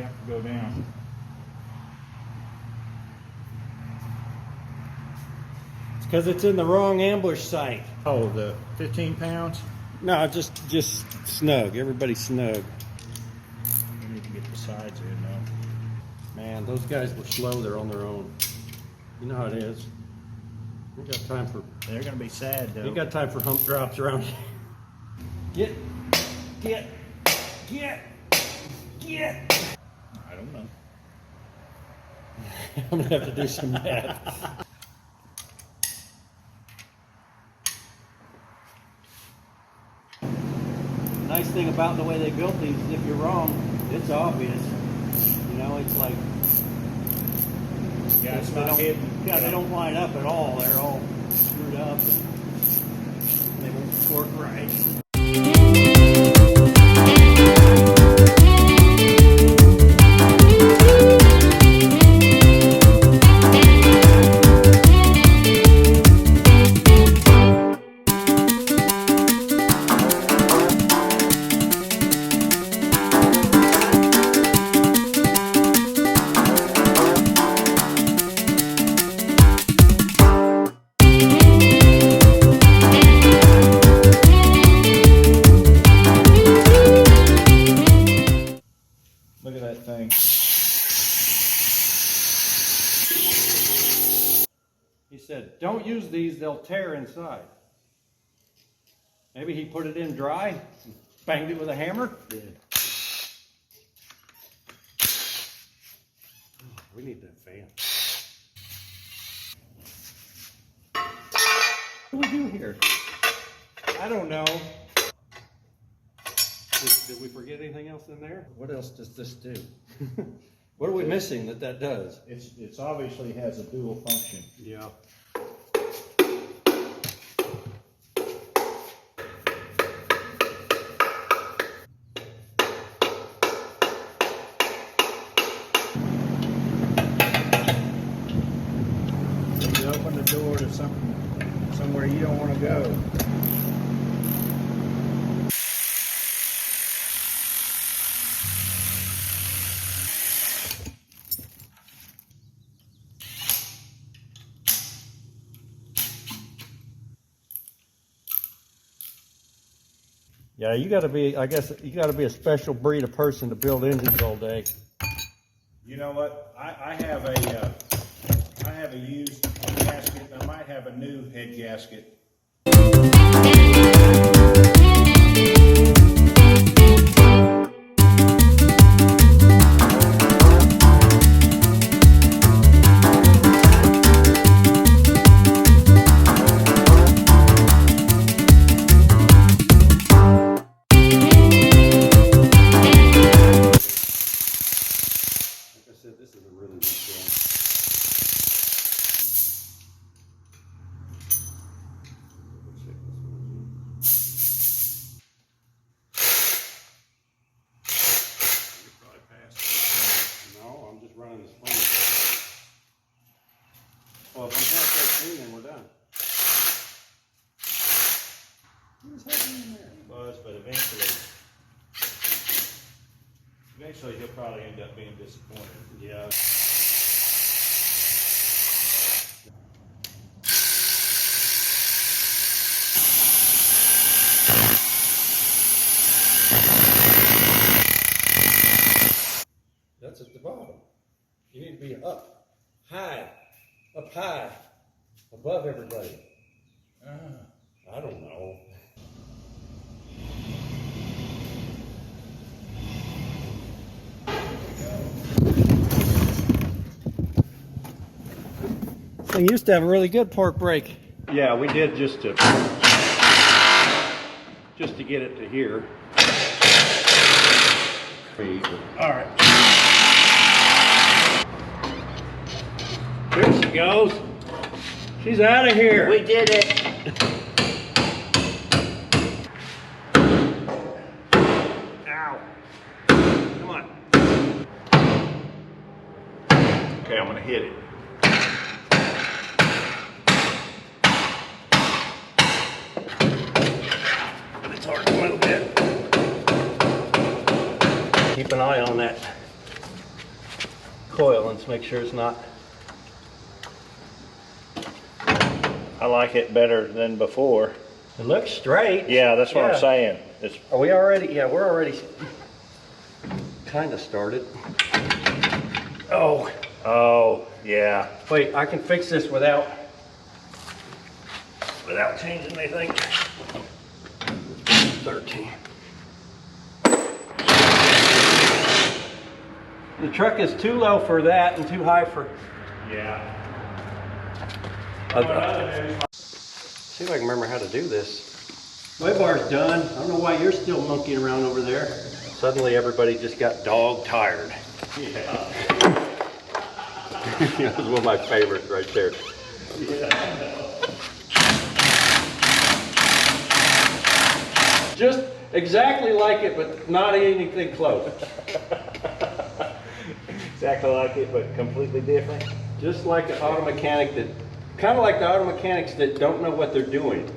have to go down. It's because it's in the wrong ambush site. Oh, the 15 pounds? No, just snug. Everybody snug. We need to get the sides in now. Man, those guys were slow. They're on their own. You know how it is. We got time for. They're gonna be sad though. You got time for hump drops around here. Get. I don't know. I'm gonna have to do some math. Nice thing about the way they built these, if you're wrong, it's obvious. You know, it's like Yeah, it's not hidden. Yeah, they don't line up at all. They're all screwed up and they won't torque right. Look at that thing. He said, don't use these, they'll tear inside. Maybe he put it in dry, banged it with a hammer? Yeah. We need that fan. What do we do here? I don't know. Did we forget anything else in there? What else does this do? What are we missing that does? It's obviously has a dual function. Yeah. You open the door to somewhere you don't want to go. Yeah, you got to be. I guess you got to be a special breed of person to build engines all day. You know what? I have a used gasket. I might have a new head gasket. This is a really good film. No, I'm just running the spring. Well, if I'm halfway through, then we're done. What's happening in there? It was, but eventually he'll probably end up being disappointed. Yeah. That's at the bottom. You need to be up high, above everybody. I don't know. They used to have a really good pork brake. Yeah, we did just to get it to here. All right. Here she goes. She's out of here. We did it. Ow. Come on. Okay, I'm gonna hit it. It's hard a little bit. Keep an eye on that coil and make sure it's not. I like it better than before. It looks straight. Yeah, that's what Yeah. I'm saying. It's, Are we already? Yeah, we're already kind of started. Oh, oh, yeah. wait, I can fix this without changing anything. 13. The truck is too low for that and too high for. Yeah. See if I can remember how to do this. Way bar's done. I don't know why you're still monkeying around over there. Suddenly everybody just got dog tired. Yeah. That was one of my favorites right there. Yeah. Just exactly like it, but not anything close. Exactly like it, but completely different. Just like an auto mechanic that, kind of like the auto mechanics that don't know what they're doing.